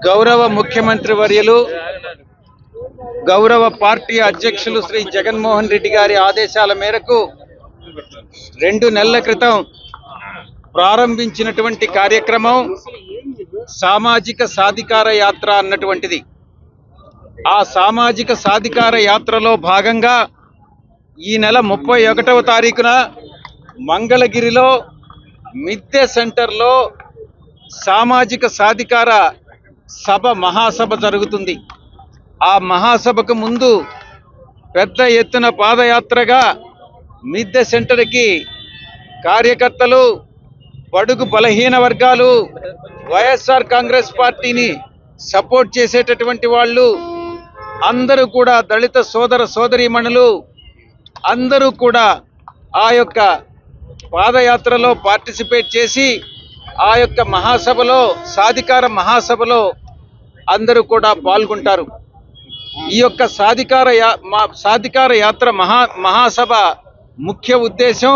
గౌరవ ముఖ్యమంత్రి వర్యులు గౌరవ పార్టీ అధ్యక్షులు శ్రీ జగన్మోహన్ రెడ్డి గారి ఆదేశాల మేరకు 2 నెలల క్రితం ప్రారంభించినటువంటి కార్యక్రమం సామాజిక సాధికార యాత్ర అన్నటువంటిది. ఆ సామాజిక సాధికార యాత్రలో భాగంగా ఈ నెల 31వ తారీఖున మంగళగిరిలో మిద్దె సెంటర్లో సామాజిక సాధికార సభ మహాసభ జరుగుతుంది. ఆ మహాసభకు ముందు పెద్ద ఎత్తున పాదయాత్రగా మిద్దె సెంటర్కి కార్యకర్తలు, బడుగు బలహీన వర్గాలు, వైఎస్ఆర్ కాంగ్రెస్ పార్టీని సపోర్ట్ చేసేటటువంటి వాళ్ళు అందరూ కూడా, దళిత సోదర సోదరీమణులు అందరూ కూడా ఆ యొక్క పాదయాత్రలో పార్టిసిపేట్ చేసి ఆ యొక్క మహాసభలో, సాధికార మహాసభలో అందరూ కూడా పాల్గొంటారు. ఈ యొక్క సాధికార యాత్ర మహాసభ ముఖ్య ఉద్దేశం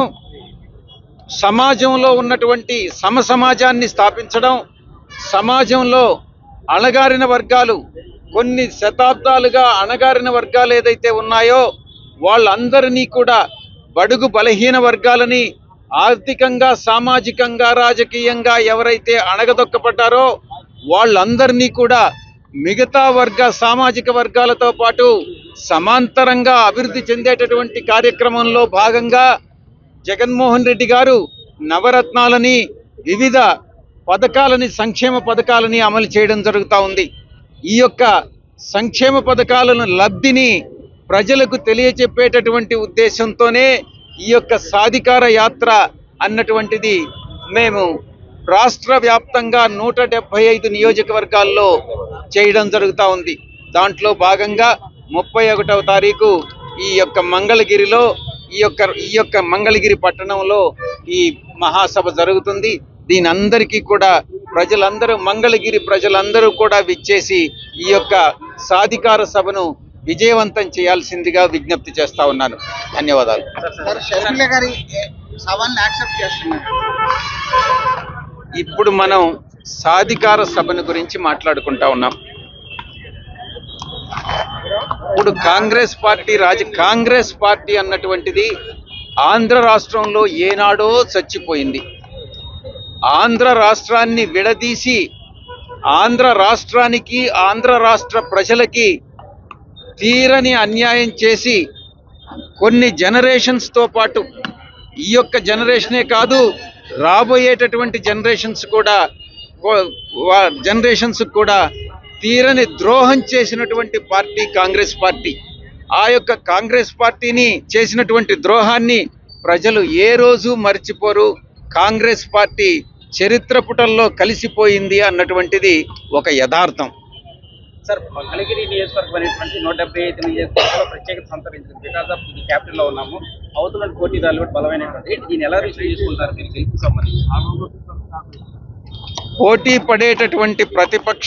సమాజంలో ఉన్నటువంటి సమసమాజాన్ని స్థాపించడం, సమాజంలో అణగారిన వర్గాలు, కొన్ని శతాబ్దాలుగా అణగారిన వర్గాలు ఏదైతే ఉన్నాయో వాళ్ళందరినీ కూడా, బడుగు బలహీన వర్గాలని ఆర్థికంగా, సామాజికంగా, రాజకీయంగా ఎవరైతే అణగదొక్కపడ్డారో వాళ్ళందరినీ కూడా మిగతా సామాజిక వర్గాలతో పాటు సమాంతరంగా అభివృద్ధి చెందేటటువంటి కార్యక్రమంలో భాగంగా జగన్మోహన్ రెడ్డి గారు నవరత్నాలని, వివిధ పథకాలని, సంక్షేమ పథకాలని అమలు చేయడం జరుగుతూ ఉంది. ఈ యొక్క సంక్షేమ పథకాలను లబ్ధిని ప్రజలకు తెలియచెప్పేటటువంటి ఉద్దేశంతోనే ఈ యొక్క సాధికార యాత్ర అన్నటువంటిది మేము రాష్ట్ర వ్యాప్తంగా 175 నియోజకవర్గాల్లో చేయడం జరుగుతూ ఉంది. దాంట్లో భాగంగా 31వ తారీఖు ఈ యొక్క మంగళగిరిలో, ఈ యొక్క మంగళగిరి పట్టణంలో ఈ మహాసభ జరుగుతుంది. దీని అందరికీ కూడా ప్రజలందరూ, మంగళగిరి ప్రజలందరూ కూడా విచ్చేసి ఈ యొక్క సాధికార సభను విజయవంతం చేయాల్సిందిగా విజ్ఞప్తి చేస్తా ఉన్నాను. ధన్యవాదాలు. ఇప్పుడు మనం సాధికార సభను గురించి మాట్లాడుకుంటా ఉన్నాం. ఇప్పుడు కాంగ్రెస్ పార్టీ అన్నటువంటిది ఆంధ్ర రాష్ట్రంలో ఏనాడో చచ్చిపోయింది. ఆంధ్ర రాష్ట్రాన్ని విడదీసి ఆంధ్ర రాష్ట్రానికి, ఆంధ్ర రాష్ట్ర ప్రజలకి తీరని అన్యాయం చేసి కొన్ని జనరేషన్స్తో పాటు, ఈ యొక్క జనరేషనే కాదు రాబోయేటటువంటి జనరేషన్స్ కూడా తీరని ద్రోహం చేసినటువంటి పార్టీ కాంగ్రెస్ పార్టీ. ఆ యొక్క కాంగ్రెస్ పార్టీని చేసినటువంటి ద్రోహాన్ని ప్రజలు ఏ రోజు మర్చిపోరు. కాంగ్రెస్ పార్టీ చరిత్ర పుటల్లో కలిసిపోయింది అన్నటువంటిది ఒక యథార్థం. సార్, మంగళగిరి నియోజకవర్గం అనేటువంటి 175 నియోజకవర్గాల్లో ప్రత్యేకత సంతరించింది. బికాస్ ఆఫ్ ఇది క్యాపిటల్లో ఉన్నాము. అవతల పోటీదారులు కూడా బలమైనటువంటి, దీన్ని ఎలా రిసీవ్ చేసుకుంటారు మీరు గెలుపుకు సంబంధించి? పోటీ పడేటటువంటి ప్రతిపక్ష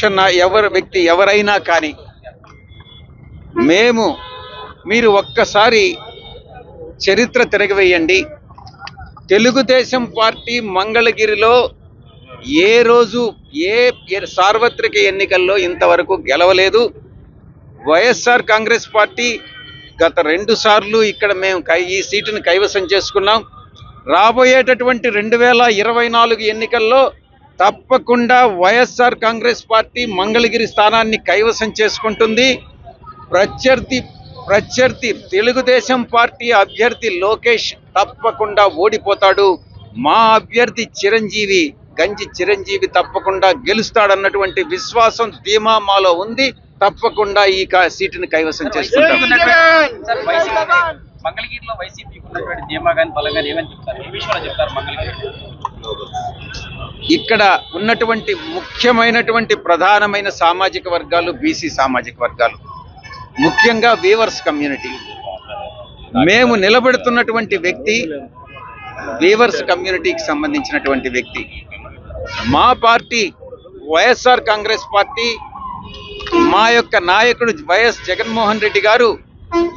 వ్యక్తి ఎవరైనా కానీ మీరు ఒక్కసారి చరిత్ర తిరగవేయండి. తెలుగుదేశం పార్టీ మంగళగిరిలో ఏ రోజు ఏ సార్వత్రిక ఎన్నికల్లో ఇంతవరకు గెలవలేదు. వైఎస్ఆర్ కాంగ్రెస్ పార్టీ గత 2 సార్లు ఇక్కడ మేము ఈ సీటును కైవసం చేసుకున్నాం. రాబోయేటటువంటి 2024 ఎన్నికల్లో తప్పకుండా వైఎస్ఆర్ కాంగ్రెస్ పార్టీ మంగళగిరి స్థానాన్ని కైవసం చేసుకుంటుంది. ప్రత్యర్థి తెలుగుదేశం పార్టీ అభ్యర్థి లోకేష్ తప్పకుండా ఓడిపోతాడు. మా అభ్యర్థి గంజి చిరంజీవి తప్పకుండా గెలుస్తాడన్నటువంటి విశ్వాసం, ధీమా మాలో ఉంది. తప్పకుండా ఈ సీటును కైవసం చేసుకుంటాం. మంగళగిరిలో వైసీపీకి ఉన్నటువంటి ధీమా గాని, బలం గాని ఏమని చెప్తారు? ఏ విషయంలో చెప్తారు మంగళగిరి? ఇక్కడ ఉన్నటువంటి ముఖ్యమైనటువంటి ప్రధానమైన సామాజిక వర్గాలు బీసీ సామాజిక వర్గాలు, ముఖ్యంగా వీవర్స్ కమ్యూనిటీ. మేము నిలబెడుతున్నటువంటి వ్యక్తి వీవర్స్ కమ్యూనిటీకి సంబంధించినటువంటి వ్యక్తి. మా పార్టీ వైఎస్ఆర్ కాంగ్రెస్ పార్టీ, మా యొక్క నాయకుడు వైఎస్ జగన్మోహన్ రెడ్డి గారు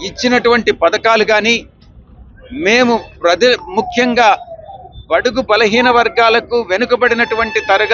ఇచ్చినటువంటి పథకాలు కానీ, మేము ముఖ్యంగా బడుగు బలహీన వర్గాలకు వెనుకబడినటువంటి తరగతి